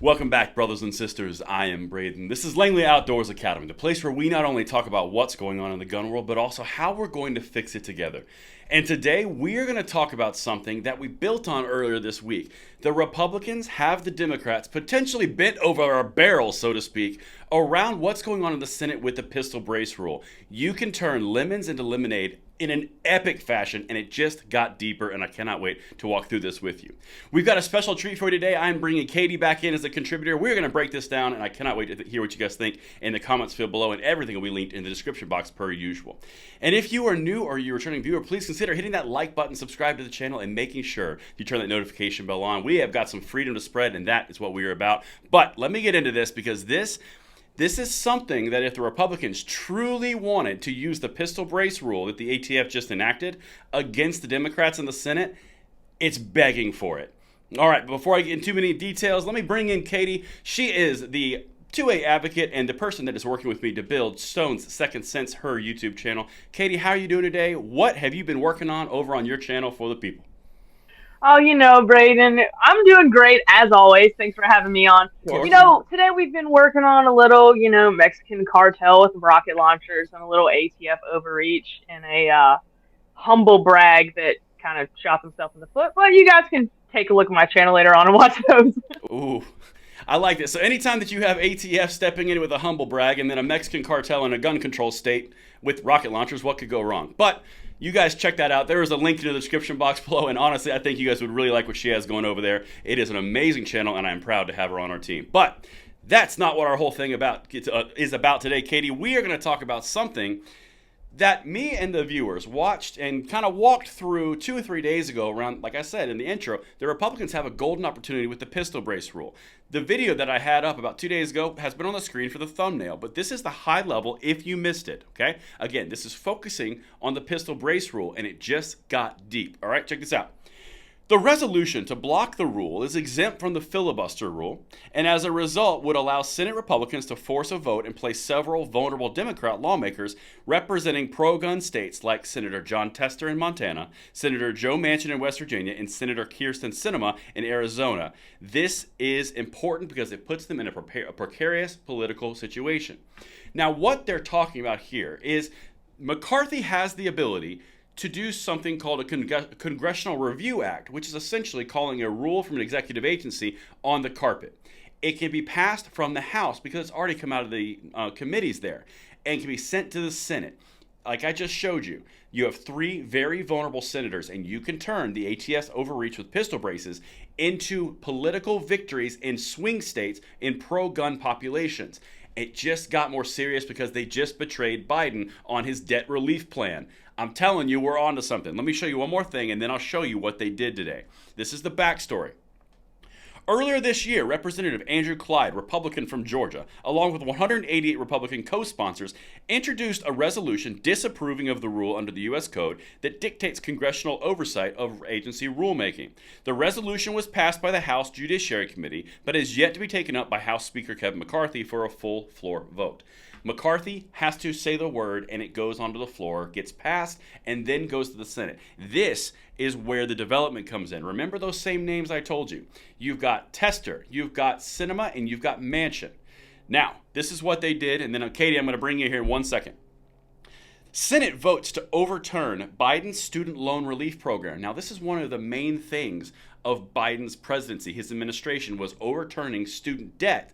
Welcome back, brothers and sisters. I am Braden. This is Langley Outdoors Academy, the place where we not only talk about what's going on in the gun world, but also how we're going to fix it together. And today, we are going to talk about something that we built on earlier this week. The Republicans have the Democrats potentially bent over our barrels, so to speak, around what's going on in the Senate with the pistol brace rule. You can turn lemons into lemonade in an epic fashion, and it just got deeper, and I cannot wait to walk through this with you. We've got a special treat for you today. I'm bringing Katie back in as a contributor. We're going to break this down, and I cannot wait to hear what you guys think in the comments field below, and everything will be linked in the description box per usual. And if you are new or you're a returning viewer, please consider hitting that like button, subscribe to the channel, and making sure you turn that notification bell on. We have got some freedom to spread, and that is what we are about. But let me get into this, because this is something that if the Republicans truly wanted to use the pistol brace rule that the ATF just enacted against the Democrats in the Senate, it's begging for it. All right, before I get into too many details, let me bring in Katie. She is the 2A advocate and the person that is working with me to build Stone's Second Sense, her YouTube channel. Katie, how are you doing today? What have you been working on over on your channel for the people? Oh, Braden, I'm doing great as always. Thanks for having me on. Of course. Today we've been working on a little, Mexican cartel with rocket launchers and a little ATF overreach and a humble brag that kind of shot himself in the foot. But you guys can take a look at my channel later on and watch those. Ooh, I like this. So anytime that you have ATF stepping in with a humble brag and then a Mexican cartel in a gun control state with rocket launchers, what could go wrong? But you guys check that out. There is a link in the description box below, and honestly, I think you guys would really like what she has going over there. It is an amazing channel, and I'm proud to have her on our team. But that's not what our whole thing is about today, Katie. We are going to talk about something that me and the viewers watched and kind of walked through 2 or 3 days ago around, like I said in the intro. The Republicans have a golden opportunity with the pistol brace rule. The video that I had up about 2 days ago has been on the screen for the thumbnail, but this is the high level if you missed it, okay? Again, this is focusing on the pistol brace rule, and it just got deep. All right, check this out. The resolution to block the rule is exempt from the filibuster rule, and as a result would allow Senate Republicans to force a vote and place several vulnerable Democrat lawmakers representing pro-gun states like Senator Jon Tester in Montana, Senator Joe Manchin in West Virginia, and Senator Kyrsten Sinema in Arizona. This is important because it puts them in a precarious political situation. Now, what they're talking about here is McCarthy has the ability to do something called a Congressional Review Act, which is essentially calling a rule from an executive agency on the carpet. It can be passed from the House because it's already come out of the committees there, and can be sent to the Senate. Like I just showed you, you have 3 very vulnerable senators, and you can turn the ATS overreach with pistol braces into political victories in swing states in pro-gun populations. It just got more serious because they just betrayed Biden on his debt relief plan. I'm telling you, we're on to something. Let me show you one more thing, and then I'll show you what they did today. This is the backstory. Earlier this year, Representative Andrew Clyde, Republican from Georgia, along with 188 Republican co-sponsors, introduced a resolution disapproving of the rule under the U.S. Code that dictates congressional oversight of agency rulemaking. The resolution was passed by the House Judiciary Committee, but is yet to be taken up by House Speaker Kevin McCarthy for a full floor vote. McCarthy has to say the word, and it goes onto the floor, gets passed, and then goes to the Senate. This is where the development comes in. Remember those same names I told you. You've got Tester, you've got Sinema, and you've got Manchin. Now, this is what they did, and then, Katie, I'm going to bring you here in 1 second. Senate votes to overturn Biden's student loan relief program. Now, this is one of the main things of Biden's presidency. His administration was overturning student debt.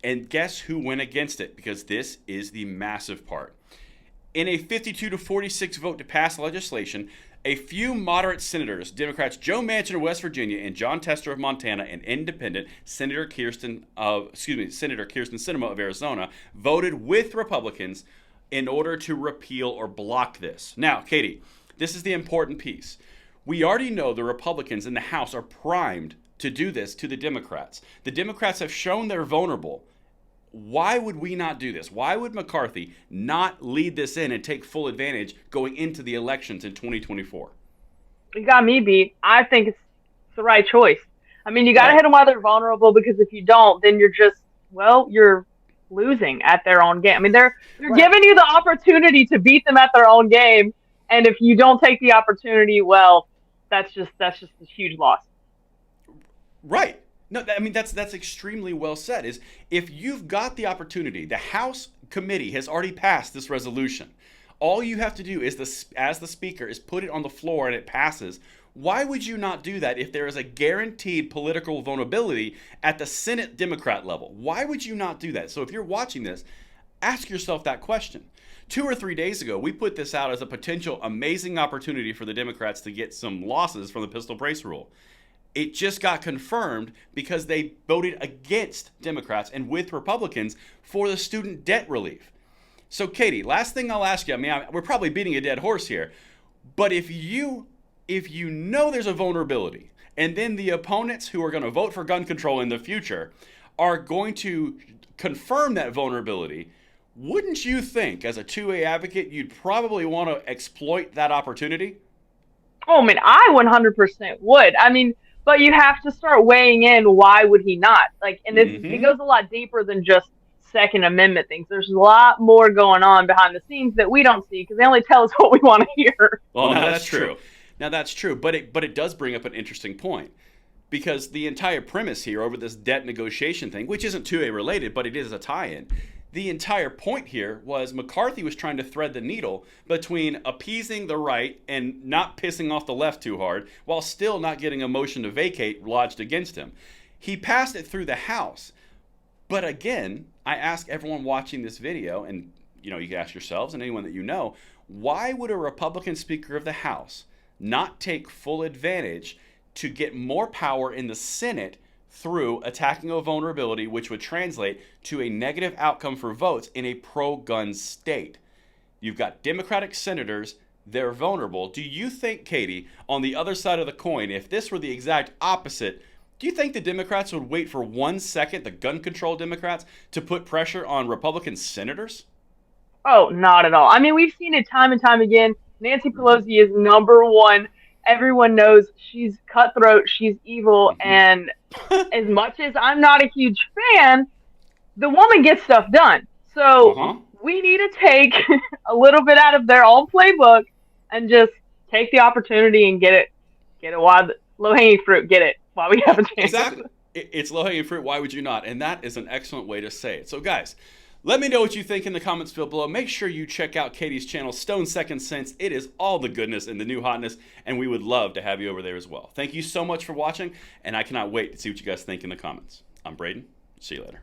And guess who went against it? Because this is the massive part. In a 52-46 vote to pass legislation, a few moderate senators, Democrats Joe Manchin of West Virginia and Jon Tester of Montana, and independent Senator Kyrsten Sinema of Arizona, voted with Republicans in order to repeal or block this. Now, Katie, this is the important piece. We already know the Republicans in the House are primed to do this to the Democrats. The Democrats have shown they're vulnerable. Why would we not do this? Why would McCarthy not lead this in and take full advantage going into the elections in 2024? You got me beat. I think it's the right choice. I mean, you got to hit them while they're vulnerable, because if you don't, then you're losing at their own game. I mean, they're giving you the opportunity to beat them at their own game, and if you don't take the opportunity, well, that's just a huge loss. Right. No, I mean that's extremely well said. Is if you've got the opportunity, the House committee has already passed this resolution. All you have to do is as the speaker is put it on the floor and it passes. Why would you not do that if there is a guaranteed political vulnerability at the Senate Democrat level? Why would you not do that? So if you're watching this, ask yourself that question. 2 or 3 days ago, we put this out as a potential amazing opportunity for the Democrats to get some losses from the pistol brace rule. It just got confirmed because they voted against Democrats and with Republicans for the student debt relief. So, Katie, last thing I'll ask you, I mean, we're probably beating a dead horse here, but if you know there's a vulnerability, and then the opponents who are going to vote for gun control in the future are going to confirm that vulnerability, wouldn't you think, as a 2A advocate, you'd probably want to exploit that opportunity? Oh, I mean, I 100% would. I mean, but you have to start weighing in why would he not? Like, and it goes a lot deeper than just Second Amendment things. There's a lot more going on behind the scenes that we don't see because they only tell us what we want to hear. Well, no, that's true. Now, that's true, but it does bring up an interesting point because the entire premise here over this debt negotiation thing, which isn't 2A related, but it is a tie-in, the entire point here was McCarthy was trying to thread the needle between appeasing the right and not pissing off the left too hard while still not getting a motion to vacate lodged against him. He passed it through the House. But again, I ask everyone watching this video, and you can ask yourselves and anyone that you know, why would a Republican Speaker of the House not take full advantage to get more power in the Senate through attacking a vulnerability which would translate to a negative outcome for votes in a pro-gun state? You've got Democratic senators, they're vulnerable. Do you think, Katie, on the other side of the coin, if this were the exact opposite, do you think the Democrats would wait for 1 second, the gun control Democrats, to put pressure on Republican senators? Oh, not at all. I mean, we've seen it time and time again. Nancy Pelosi is number one. Everyone knows she's cutthroat, she's evil, and as much as I'm not a huge fan, the woman gets stuff done. So we need to take a little bit out of their own playbook and just take the opportunity and get it while low-hanging fruit, get it while we have a chance. Exactly. It's low-hanging fruit. Why would you not? And that is an excellent way to say it. So, guys, let me know what you think in the comments field below. Make sure you check out Katie's channel, Stone Second Sense. It is all the goodness and the new hotness, and we would love to have you over there as well. Thank you so much for watching, and I cannot wait to see what you guys think in the comments. I'm Braden. See you later.